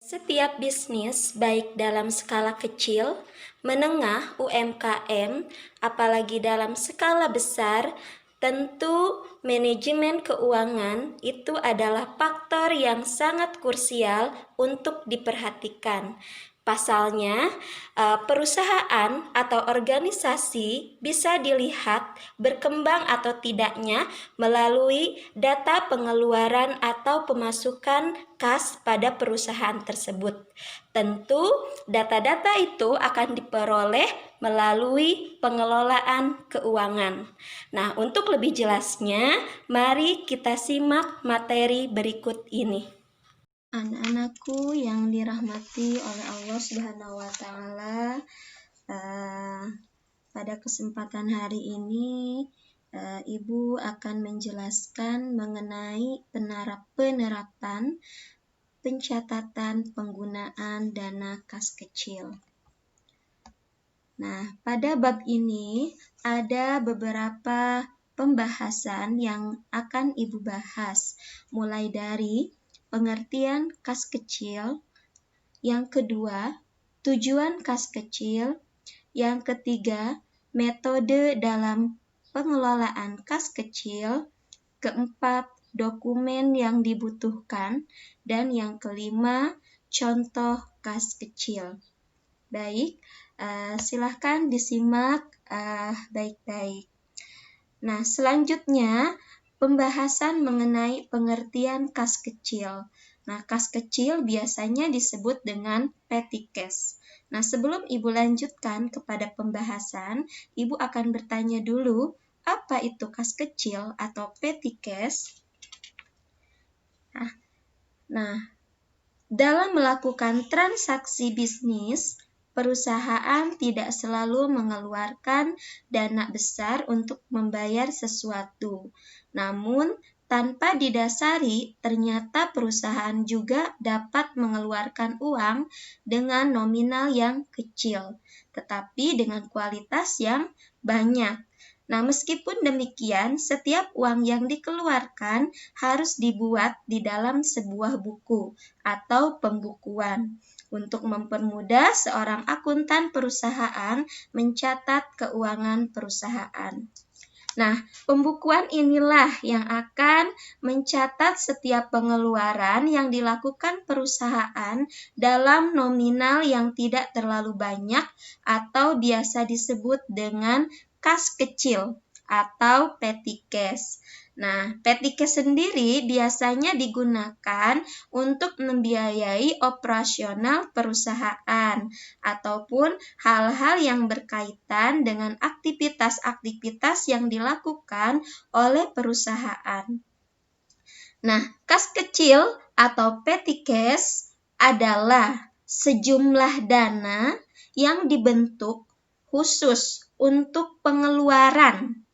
Setiap bisnis, baik dalam skala kecil, menengah, UMKM, apalagi dalam skala besar, tentu manajemen keuangan itu adalah faktor yang sangat krusial untuk diperhatikan. Pasalnya, perusahaan atau organisasi bisa dilihat berkembang atau tidaknya melalui data pengeluaran atau pemasukan kas pada perusahaan tersebut. Tentu, data-data itu akan diperoleh melalui pengelolaan keuangan. Nah, untuk lebih jelasnya, mari kita simak materi berikut ini. Anak-anakku yang dirahmati oleh Allah Subhanahu wa Ta'ala, pada kesempatan hari ini Ibu akan menjelaskan mengenai penerapan pencatatan penggunaan dana kas kecil. Nah, pada bab ini ada beberapa pembahasan yang akan Ibu bahas, mulai dari pengertian kas kecil, yang kedua, tujuan kas kecil, yang ketiga, metode dalam pengelolaan kas kecil, keempat, dokumen yang dibutuhkan, dan yang kelima, contoh kas kecil. Baik, silahkan disimak baik-baik. Nah, selanjutnya pembahasan mengenai pengertian kas kecil. Nah, kas kecil biasanya disebut dengan petty cash. Nah, sebelum Ibu lanjutkan kepada pembahasan, Ibu akan bertanya dulu, apa itu kas kecil atau petty cash? Nah, dalam melakukan transaksi bisnis, perusahaan tidak selalu mengeluarkan dana besar untuk membayar sesuatu. Namun, tanpa didasari, ternyata perusahaan juga dapat mengeluarkan uang dengan nominal yang kecil, tetapi dengan kualitas yang banyak. Nah, meskipun demikian, setiap uang yang dikeluarkan harus dibuat di dalam sebuah buku atau pembukuan untuk mempermudah seorang akuntan perusahaan mencatat keuangan perusahaan. Nah, pembukuan inilah yang akan mencatat setiap pengeluaran yang dilakukan perusahaan dalam nominal yang tidak terlalu banyak atau biasa disebut dengan kas kecil atau petty cash. Nah, petty cash sendiri biasanya digunakan untuk membiayai operasional perusahaan ataupun hal-hal yang berkaitan dengan aktivitas-aktivitas yang dilakukan oleh perusahaan. Nah, kas kecil atau petty cash adalah sejumlah dana yang dibentuk khusus untuk pengeluaran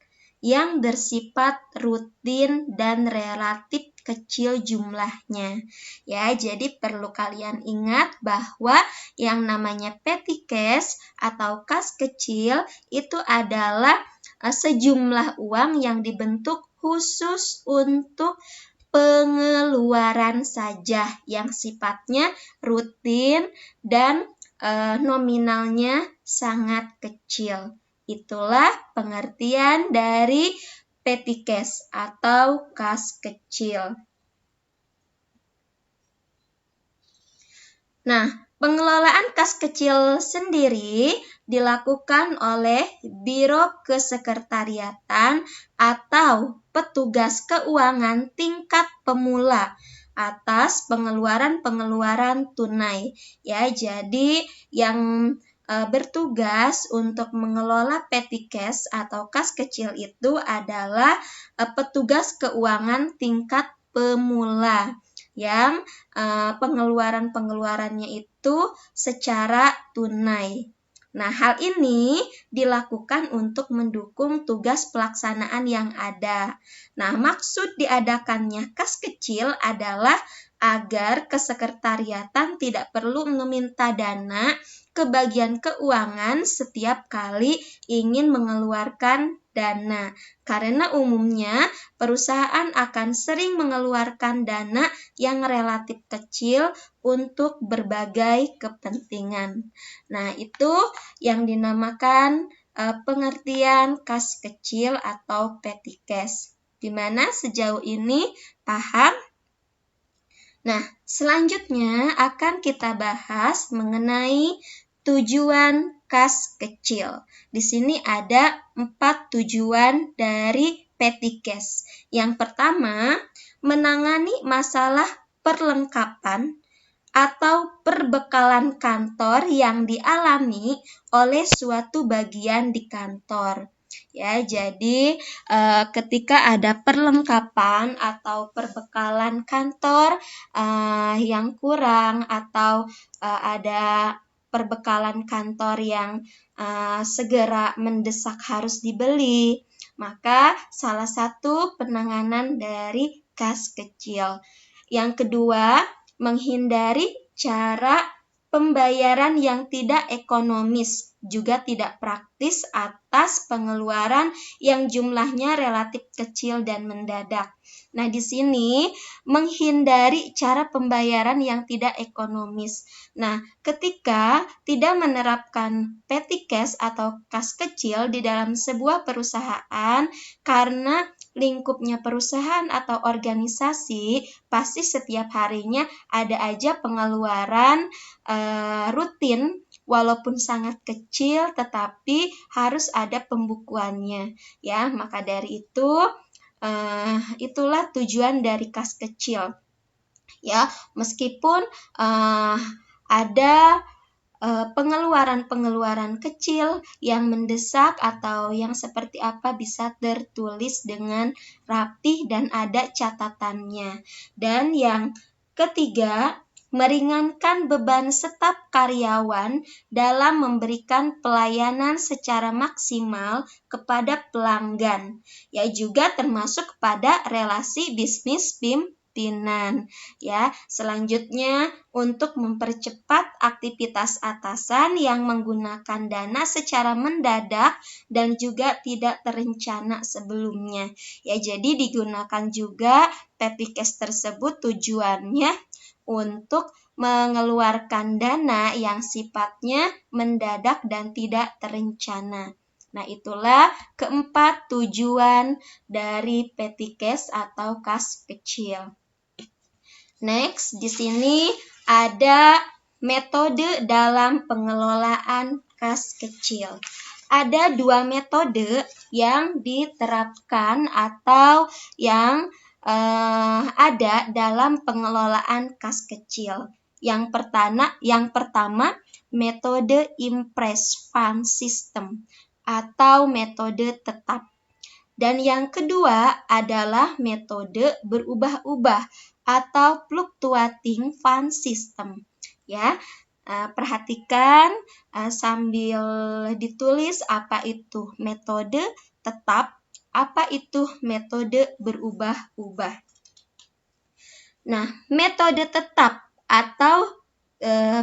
yang bersifat rutin dan relatif kecil jumlahnya. Ya, jadi perlu kalian ingat bahwa yang namanya petty cash atau kas kecil itu adalah sejumlah uang yang dibentuk khusus untuk pengeluaran saja yang sifatnya rutin dan nominalnya sangat kecil. Itulah pengertian dari petty cash atau kas kecil. Nah, pengelolaan kas kecil sendiri dilakukan oleh Biro Kesekretariatan atau petugas keuangan tingkat pemula atas pengeluaran-pengeluaran tunai. Ya, jadi yang bertugas untuk mengelola petty cash atau kas kecil itu adalah petugas keuangan tingkat pemula yang pengeluaran-pengeluarannya itu secara tunai. Nah, hal ini dilakukan untuk mendukung tugas pelaksanaan yang ada. Nah, maksud diadakannya kas kecil adalah agar kesekretariatan tidak perlu meminta dana ke bagian keuangan setiap kali ingin mengeluarkan dana. Karena umumnya perusahaan akan sering mengeluarkan dana yang relatif kecil untuk berbagai kepentingan. Nah, itu yang dinamakan pengertian kas kecil atau petty cash. Di mana sejauh ini paham? Nah, selanjutnya akan kita bahas mengenai tujuan kas kecil. Di sini ada 4 tujuan dari petty cash. Yang pertama, menangani masalah perlengkapan atau perbekalan kantor yang dialami oleh suatu bagian di kantor. Ya, jadi ketika ada perlengkapan atau perbekalan kantor yang kurang atau ada perbekalan kantor yang segera mendesak harus dibeli, maka salah satu penanganan dari kas kecil. Yang kedua, menghindari cara pembayaran yang tidak ekonomis, juga tidak praktis atas pengeluaran yang jumlahnya relatif kecil dan mendadak. Nah, di sini menghindari cara pembayaran yang tidak ekonomis. Nah, ketika tidak menerapkan petty cash atau kas kecil di dalam sebuah perusahaan, karena lingkupnya perusahaan atau organisasi, pasti setiap harinya ada aja pengeluaran rutin, walaupun sangat kecil tetapi harus ada pembukuannya, ya. Maka dari itu itulah tujuan dari kas kecil, ya. Meskipun ada pengeluaran-pengeluaran kecil yang mendesak atau yang seperti apa bisa tertulis dengan rapih dan ada catatannya. Dan yang ketiga, meringankan beban staf karyawan dalam memberikan pelayanan secara maksimal kepada pelanggan, ya, juga termasuk pada relasi bisnis pimpinan, ya. Selanjutnya, untuk mempercepat aktivitas atasan yang menggunakan dana secara mendadak dan juga tidak terencana sebelumnya, ya. Jadi digunakan juga petty cash tersebut tujuannya untuk mengeluarkan dana yang sifatnya mendadak dan tidak terencana. Nah, itulah keempat tujuan dari petty cash atau kas kecil. Next, di sini ada metode dalam pengelolaan kas kecil. Ada 2 metode yang diterapkan atau yang ada dalam pengelolaan kas kecil. Yang pertama metode impress fund system atau metode tetap. Dan yang kedua adalah metode berubah-ubah atau fluctuating fund system. Ya, perhatikan sambil ditulis apa itu metode tetap, apa itu metode berubah-ubah. Nah, metode tetap atau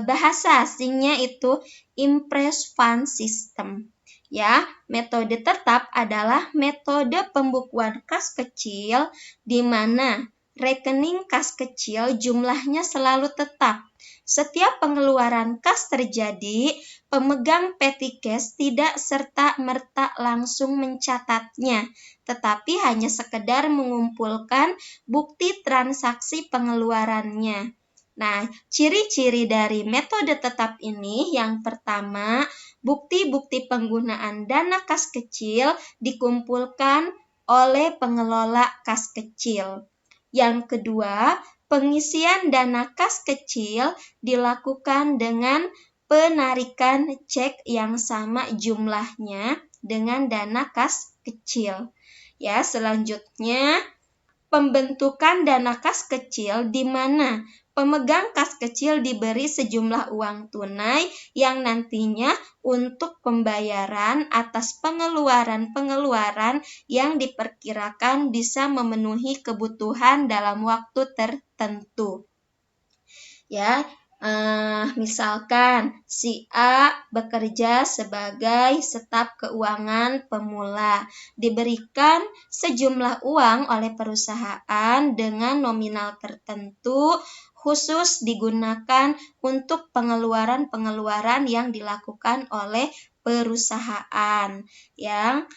bahasa asingnya itu impress fund system. Ya, metode tetap adalah metode pembukuan kas kecil di mana rekening kas kecil jumlahnya selalu tetap. Setiap pengeluaran kas terjadi, pemegang petty cash tidak serta-merta langsung mencatatnya, tetapi hanya sekedar mengumpulkan bukti transaksi pengeluarannya. Nah, ciri-ciri dari metode tetap ini yang pertama, bukti-bukti penggunaan dana kas kecil dikumpulkan oleh pengelola kas kecil. Yang kedua, pengisian dana kas kecil dilakukan dengan penarikan cek yang sama jumlahnya dengan dana kas kecil. Ya, selanjutnya pembentukan dana kas kecil di mana pemegang kas kecil diberi sejumlah uang tunai yang nantinya untuk pembayaran atas pengeluaran-pengeluaran yang diperkirakan bisa memenuhi kebutuhan dalam waktu tertentu. Ya, Misalkan si A bekerja sebagai staf keuangan pemula, diberikan sejumlah uang oleh perusahaan dengan nominal tertentu khusus digunakan untuk pengeluaran-pengeluaran yang dilakukan oleh perusahaan yang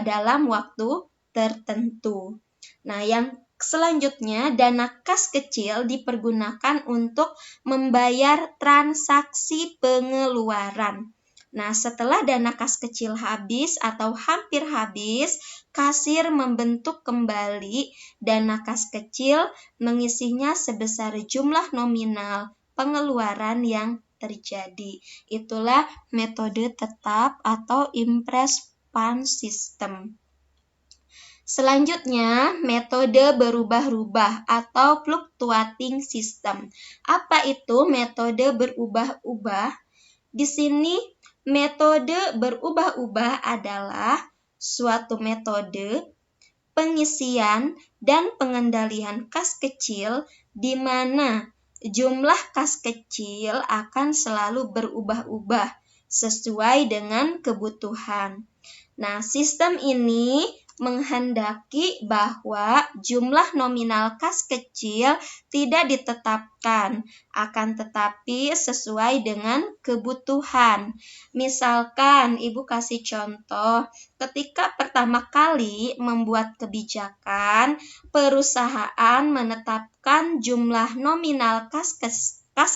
dalam waktu tertentu. Nah, yang selanjutnya, dana kas kecil dipergunakan untuk membayar transaksi pengeluaran. Nah, setelah dana kas kecil habis atau hampir habis, kasir membentuk kembali dana kas kecil, mengisinya sebesar jumlah nominal pengeluaran yang terjadi. Itulah metode tetap atau impress fund system. Selanjutnya, metode berubah-ubah atau fluctuating system. Apa itu metode berubah-ubah? Di sini, metode berubah-ubah adalah suatu metode pengisian dan pengendalian kas kecil di mana jumlah kas kecil akan selalu berubah-ubah sesuai dengan kebutuhan. Nah, sistem ini menghendaki bahwa jumlah nominal kas kecil tidak ditetapkan, akan tetapi sesuai dengan kebutuhan. Misalkan, Ibu kasih contoh, ketika pertama kali membuat kebijakan, perusahaan menetapkan jumlah nominal kas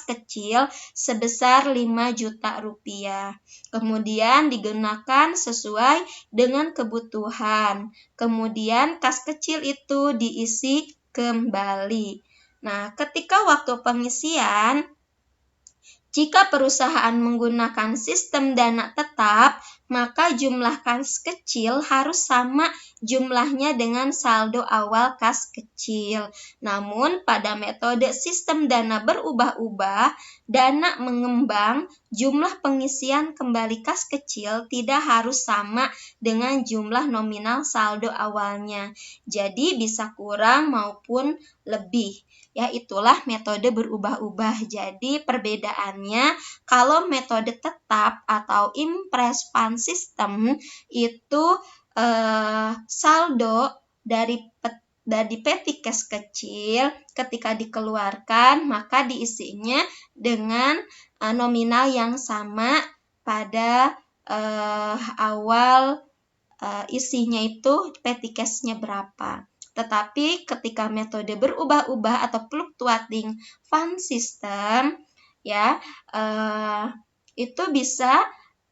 kecil sebesar 5 juta rupiah. Kemudian digunakan sesuai dengan kebutuhan. Kemudian kas kecil itu diisi kembali. Nah, ketika waktu pengisian, jika perusahaan menggunakan sistem dana tetap, maka jumlah kas kecil harus sama jumlahnya dengan saldo awal kas kecil. Namun, pada metode sistem dana berubah-ubah, dana mengembang, jumlah pengisian kembali kas kecil tidak harus sama dengan jumlah nominal saldo awalnya. Jadi, bisa kurang maupun lebih. Ya, itulah metode berubah-ubah. Jadi, perbedaannya kalau metode tetap atau impress fund system itu saldo dari petty cash kecil ketika dikeluarkan maka diisinya dengan nominal yang sama pada awal isinya itu petty cash-nya berapa. Tetapi ketika metode berubah-ubah atau fluctuating fund system, ya itu bisa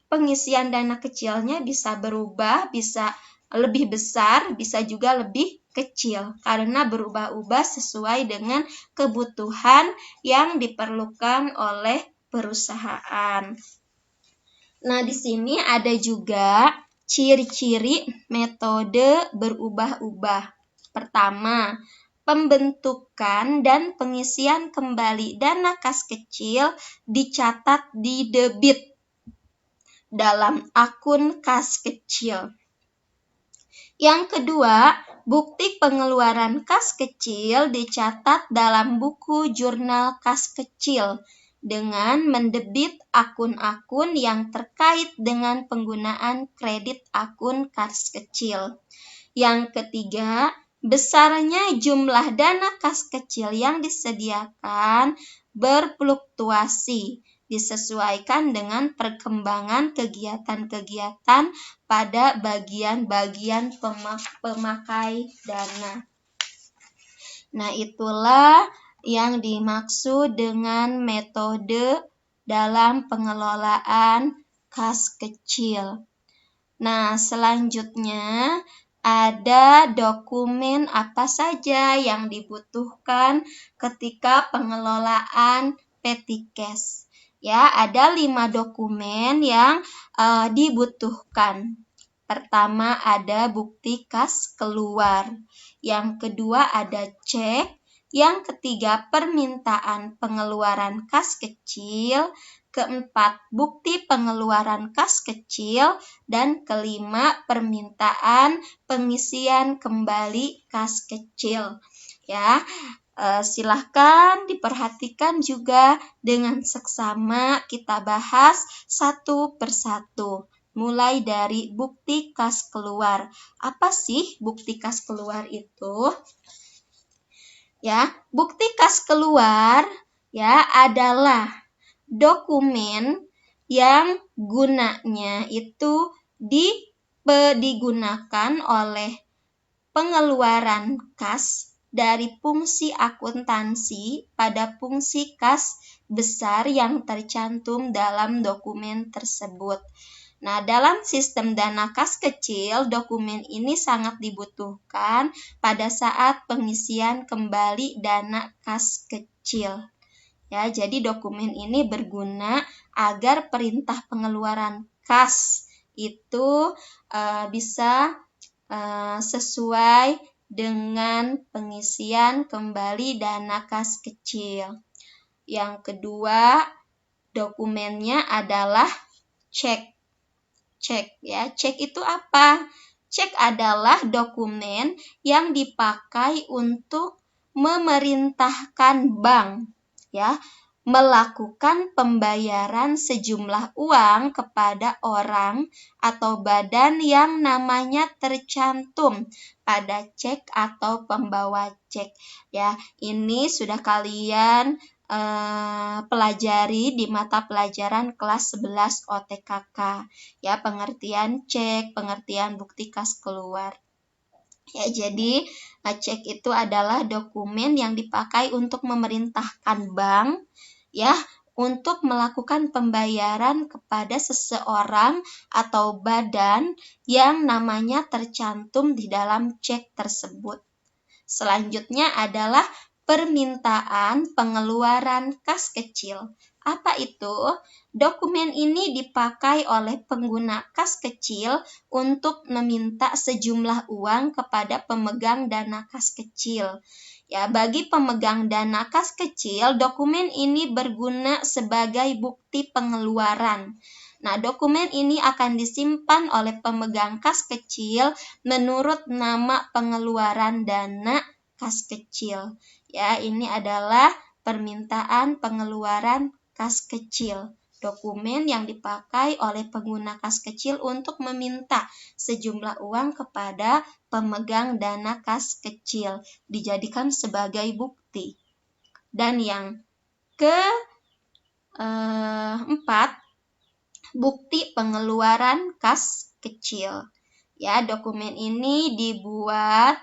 pengisian dana kecilnya bisa berubah, bisa lebih besar, bisa juga lebih kecil karena berubah-ubah sesuai dengan kebutuhan yang diperlukan oleh perusahaan. Nah, di sini ada juga ciri-ciri metode berubah-ubah. Pertama, pembentukan dan pengisian kembali dana kas kecil dicatat di debit dalam akun kas kecil. Yang kedua, bukti pengeluaran kas kecil dicatat dalam buku jurnal kas kecil dengan mendebit akun-akun yang terkait dengan penggunaan kredit akun kas kecil. Yang ketiga, besarnya jumlah dana kas kecil yang disediakan berfluktuasi, disesuaikan dengan perkembangan kegiatan-kegiatan pada bagian-bagian pemakai dana. Nah, itulah yang dimaksud dengan metode dalam pengelolaan kas kecil. Nah, selanjutnya ada dokumen apa saja yang dibutuhkan ketika pengelolaan petty cash. Ya, ada 5 dokumen yang dibutuhkan. Pertama ada bukti kas keluar. Yang kedua ada cek. Yang ketiga permintaan pengeluaran kas kecil. Keempat, bukti pengeluaran kas kecil. Dan kelima, permintaan pengisian kembali kas kecil. Ya, Silahkan diperhatikan juga dengan seksama kita bahas satu persatu. Mulai dari bukti kas keluar. Apa sih bukti kas keluar itu? Ya, bukti kas keluar ya adalah dokumen yang gunanya itu digunakan oleh pengeluaran kas dari fungsi akuntansi pada fungsi kas besar yang tercantum dalam dokumen tersebut. Nah, dalam sistem dana kas kecil, dokumen ini sangat dibutuhkan pada saat pengisian kembali dana kas kecil. Ya, jadi dokumen ini berguna agar perintah pengeluaran kas itu bisa sesuai dengan pengisian kembali dana kas kecil. Yang kedua, dokumennya adalah cek. Cek ya, cek itu apa? Cek adalah dokumen yang dipakai untuk memerintahkan bank ya melakukan pembayaran sejumlah uang kepada orang atau badan yang namanya tercantum pada cek atau pembawa cek. Ya, ini sudah kalian pelajari di mata pelajaran kelas 11 OTKK. Ya, pengertian cek, pengertian bukti kas keluar. Ya, jadi cek itu adalah dokumen yang dipakai untuk memerintahkan bank ya untuk melakukan pembayaran kepada seseorang atau badan yang namanya tercantum di dalam cek tersebut. Selanjutnya adalah permintaan pengeluaran kas kecil. Apa itu? Dokumen ini dipakai oleh pengguna kas kecil untuk meminta sejumlah uang kepada pemegang dana kas kecil. Ya, bagi pemegang dana kas kecil, dokumen ini berguna sebagai bukti pengeluaran. Nah, dokumen ini akan disimpan oleh pemegang kas kecil menurut nama pengeluaran dana kas kecil. Ya, ini adalah permintaan pengeluaran kas kecil. Dokumen yang dipakai oleh pengguna kas kecil untuk meminta sejumlah uang kepada pemegang dana kas kecil, dijadikan sebagai bukti. Dan yang keempat, bukti pengeluaran kas kecil. Ya, dokumen ini dibuat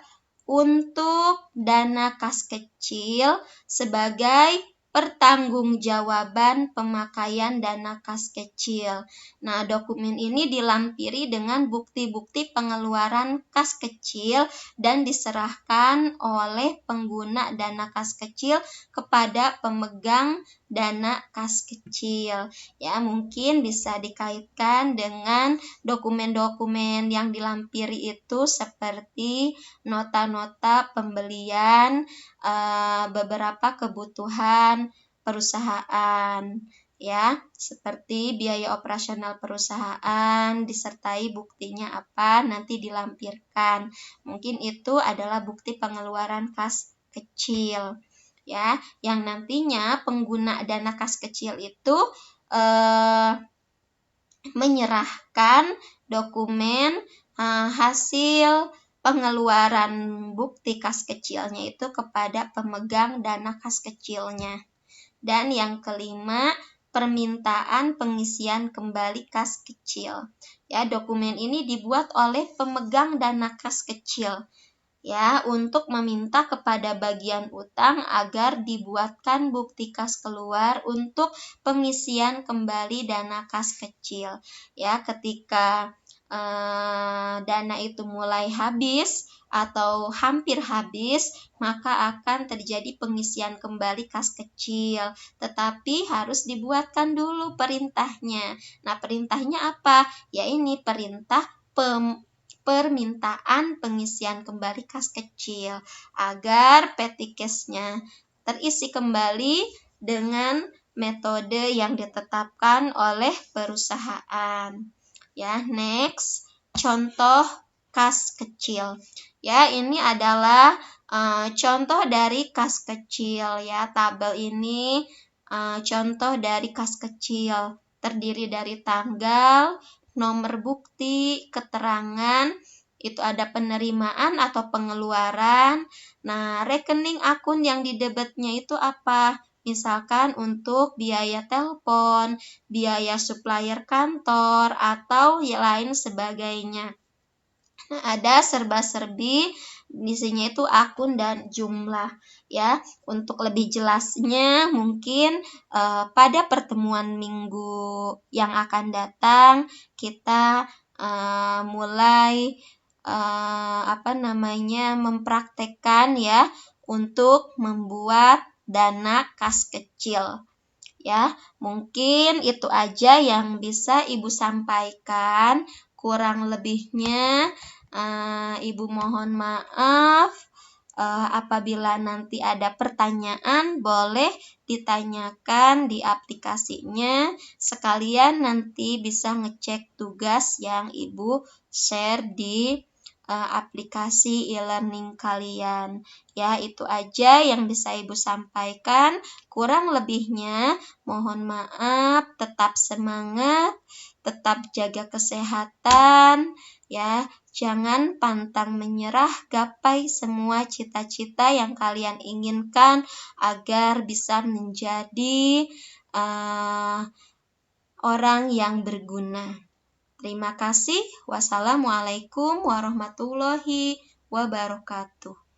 untuk dana kas kecil sebagai pertanggungjawaban pemakaian dana kas kecil. Nah, dokumen ini dilampiri dengan bukti-bukti pengeluaran kas kecil dan diserahkan oleh pengguna dana kas kecil kepada pemegang dana kas kecil. Ya, mungkin bisa dikaitkan dengan dokumen-dokumen yang dilampiri itu seperti nota-nota pembelian, beberapa kebutuhan perusahaan ya, seperti biaya operasional perusahaan disertai buktinya apa nanti dilampirkan. Mungkin itu adalah bukti pengeluaran kas kecil ya, yang nantinya pengguna dana kas kecil itu menyerahkan dokumen hasil pengeluaran bukti kas kecilnya itu kepada pemegang dana kas kecilnya. Dan yang kelima, permintaan pengisian kembali kas kecil. Ya, dokumen ini dibuat oleh pemegang dana kas kecil ya untuk meminta kepada bagian utang agar dibuatkan bukti kas keluar untuk pengisian kembali dana kas kecil. Ya, ketika dana itu mulai habis atau hampir habis, maka akan terjadi pengisian kembali kas kecil. Tetapi harus dibuatkan dulu perintahnya. Nah, perintahnya apa? Ya, ini perintah permintaan pengisian kembali kas kecil agar petty cash-nya terisi kembali dengan metode yang ditetapkan oleh perusahaan. Ya, next, contoh kas kecil. Ya, ini adalah contoh dari kas kecil ya. Tabel ini contoh dari kas kecil, terdiri dari tanggal, nomor bukti, keterangan, itu ada penerimaan atau pengeluaran. Nah, rekening akun yang didebetnya itu apa? Misalkan untuk biaya telepon, biaya supplier kantor, atau lain sebagainya. Nah, ada serba-serbi, isinya itu akun dan jumlah ya. Untuk lebih jelasnya mungkin pada pertemuan minggu yang akan datang kita mulai mempraktekkan ya untuk membuat dana kas kecil. Ya, mungkin itu aja yang bisa Ibu sampaikan. Kurang lebihnya Ibu mohon maaf. Apabila nanti ada pertanyaan, boleh ditanyakan di aplikasinya. Sekalian nanti bisa ngecek tugas yang Ibu share di aplikasi e-learning kalian. Ya, itu aja yang bisa Ibu sampaikan. Kurang lebihnya, mohon maaf, tetap semangat, tetap jaga kesehatan, ya. Jangan pantang menyerah, gapai semua cita-cita yang kalian inginkan agar bisa menjadi orang yang berguna. Terima kasih. Wassalamualaikum warahmatullahi wabarakatuh.